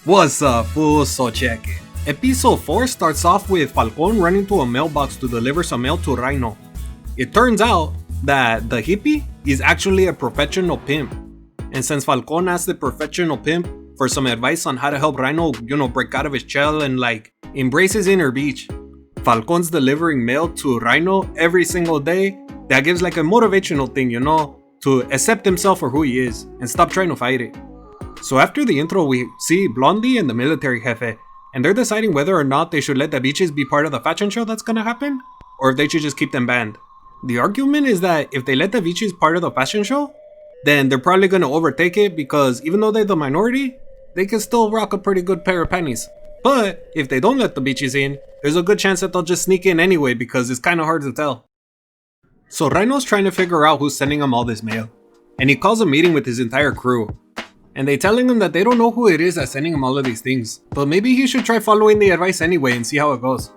What's up, fools? So check it. Episode 4 starts off with Falcon running to a mailbox to deliver some mail to Rhino. It turns out that the hippie is actually a professional pimp. And since Falcon asked the professional pimp for some advice on how to help Rhino, break out of his shell and embrace his inner beach, Falcon's delivering mail to Rhino every single day. That gives a motivational thing, to accept himself for who he is and stop trying to fight it. So after the intro, we see Blondie and the military jefe, and they're deciding whether or not they should let the beaches be part of the fashion show that's gonna happen, or if they should just keep them banned. The argument is that if they let the beaches part of the fashion show, then they're probably gonna overtake it because even though they're the minority, they can still rock a pretty good pair of panties. But if they don't let the beaches in, there's a good chance that they'll just sneak in anyway because it's kinda hard to tell. So Rhino's trying to figure out who's sending him all this mail, and he calls a meeting with his entire crew. And they telling him that they don't know who it is that's sending him all of these things, but maybe he should try following the advice anyway and see how it goes.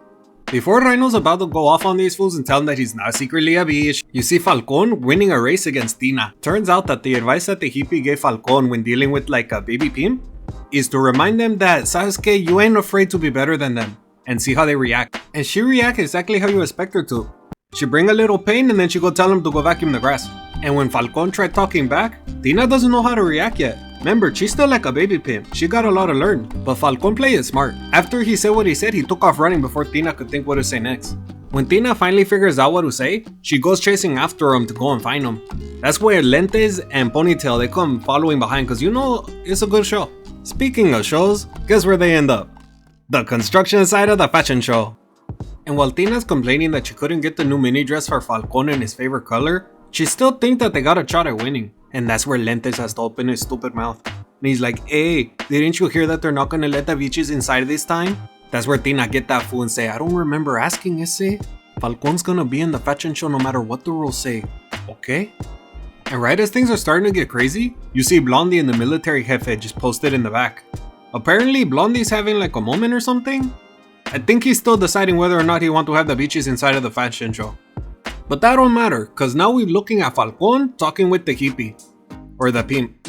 Before Rhino's about to go off on these fools and tell them that he's not secretly a bitch, you see Falcon winning a race against Tina. Turns out that the advice that the hippie gave Falcon when dealing with a baby pimp is to remind them that, sabes que, you ain't afraid to be better than them, and see how they react. And she reacts exactly how you expect her to. She bring a little pain and then she go tell him to go vacuum the grass. And when Falcon tried talking back, Tina doesn't know how to react yet. Remember, she's still like a baby pimp. She got a lot to learn. But Falcon played it smart. After he said what he said, he took off running before Tina could think what to say next. When Tina finally figures out what to say, she goes chasing after him to go and find him. That's where Lentes and Ponytail, they come following behind because it's a good show. Speaking of shows, guess where they end up? The construction side of the fashion show. And while Tina's complaining that she couldn't get the new mini dress for Falcon in his favorite color, she still thinks that they got a shot at winning. And that's where Lentes has to open his stupid mouth. And he's like, hey, didn't you hear that they're not gonna let the bitches inside this time? That's where Tina get that fool and say, I don't remember asking ese. Falcon's gonna be in the fashion show no matter what the rules say, okay? And right as things are starting to get crazy, you see Blondie and the military jefe just posted in the back. Apparently Blondie's having a moment or something. I think he's still deciding whether or not he wants to have the bitches inside of the fashion show. But that don't matter, cause now we're looking at Falcon talking with the hippie. Or the pimp.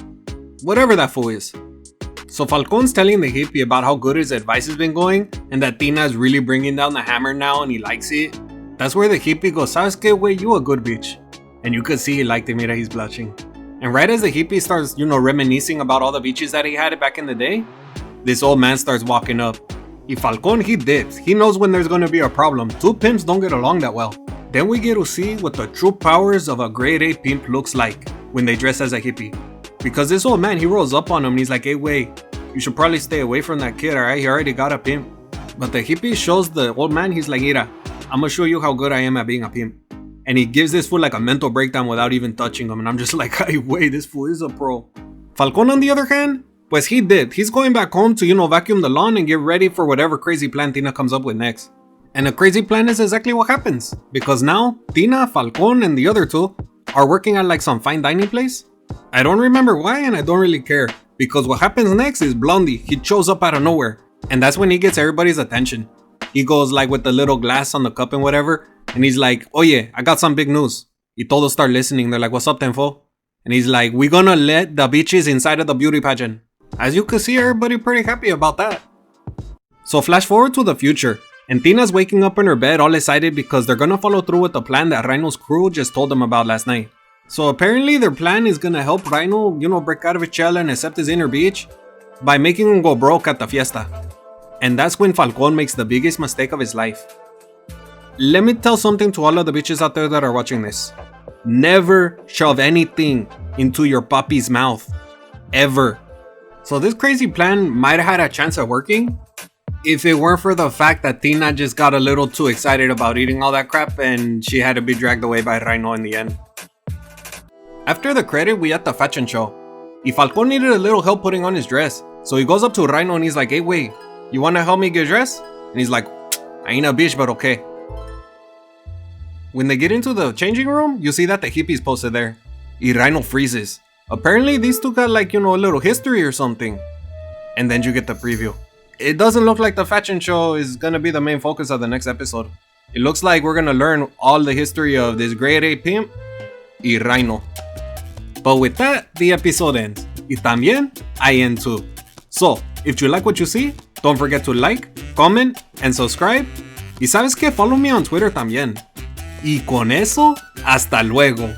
Whatever that fool is. So Falcon's telling the hippie about how good his advice has been going, and that Tina is really bringing down the hammer now and he likes it. That's where the hippie goes, sabes que, wey, you a good bitch. And you could see he liked it, mira, he's blushing. And right as the hippie starts, reminiscing about all the bitches that he had back in the day, this old man starts walking up. If Falcon, he dips. He knows when there's gonna be a problem. Two pimps don't get along that well. Then we get to see what the true powers of a grade A pimp looks like when they dress as a hippie. Because this old man, he rolls up on him and he's like, hey, wait, you should probably stay away from that kid, alright? He already got a pimp. But the hippie shows the old man, he's like, mira, I'm gonna show you how good I am at being a pimp. And he gives this fool a mental breakdown without even touching him. And I'm just like, hey, wait, this fool is a pro. Falcon, on the other hand, pues he did. He's going back home to, vacuum the lawn and get ready for whatever crazy plan Tina comes up with next. And the crazy plan is exactly what happens. Because now, Tina, Falcon, and the other two are working at some fine dining place. I don't remember why and I don't really care. Because what happens next is Blondie, he shows up out of nowhere. And that's when he gets everybody's attention. He goes with the little glass on the cup and whatever. And he's like, oye, I got some big news. Y todos start listening. They're like, what's up, Tenfo? And he's like, we're gonna let the bitches inside of the beauty pageant. As you can see, everybody pretty happy about that. So flash forward to the future. And Tina's waking up in her bed all excited because they're gonna follow through with the plan that Rhino's crew just told them about last night. So apparently their plan is gonna help Rhino, break out of his shell and accept his inner beach by making him go broke at the fiesta. And that's when Falcon makes the biggest mistake of his life. Let me tell something to all of the bitches out there that are watching this. Never shove anything into your puppy's mouth. Ever. So this crazy plan might have had a chance at working if it weren't for the fact that Tina just got a little too excited about eating all that crap and she had to be dragged away by Rhino in the end. After the credit, we at the fashion show. Falcon needed a little help putting on his dress. So he goes up to Rhino and he's like, hey, wait, you wanna help me get dressed? And he's like, I ain't a bitch, but okay. When they get into the changing room, you see that the hippie's posted there. Rhino freezes. Apparently these two got a little history or something. And then you get the preview. It doesn't look like the fashion show is gonna be the main focus of the next episode. It looks like we're gonna learn all the history of this grade A pimp y Rhino. But with that, the episode ends. Y también I end too. So, If you like what you see, don't forget to like, comment, and subscribe. Y sabes que, follow me on Twitter también. Y con eso, hasta luego.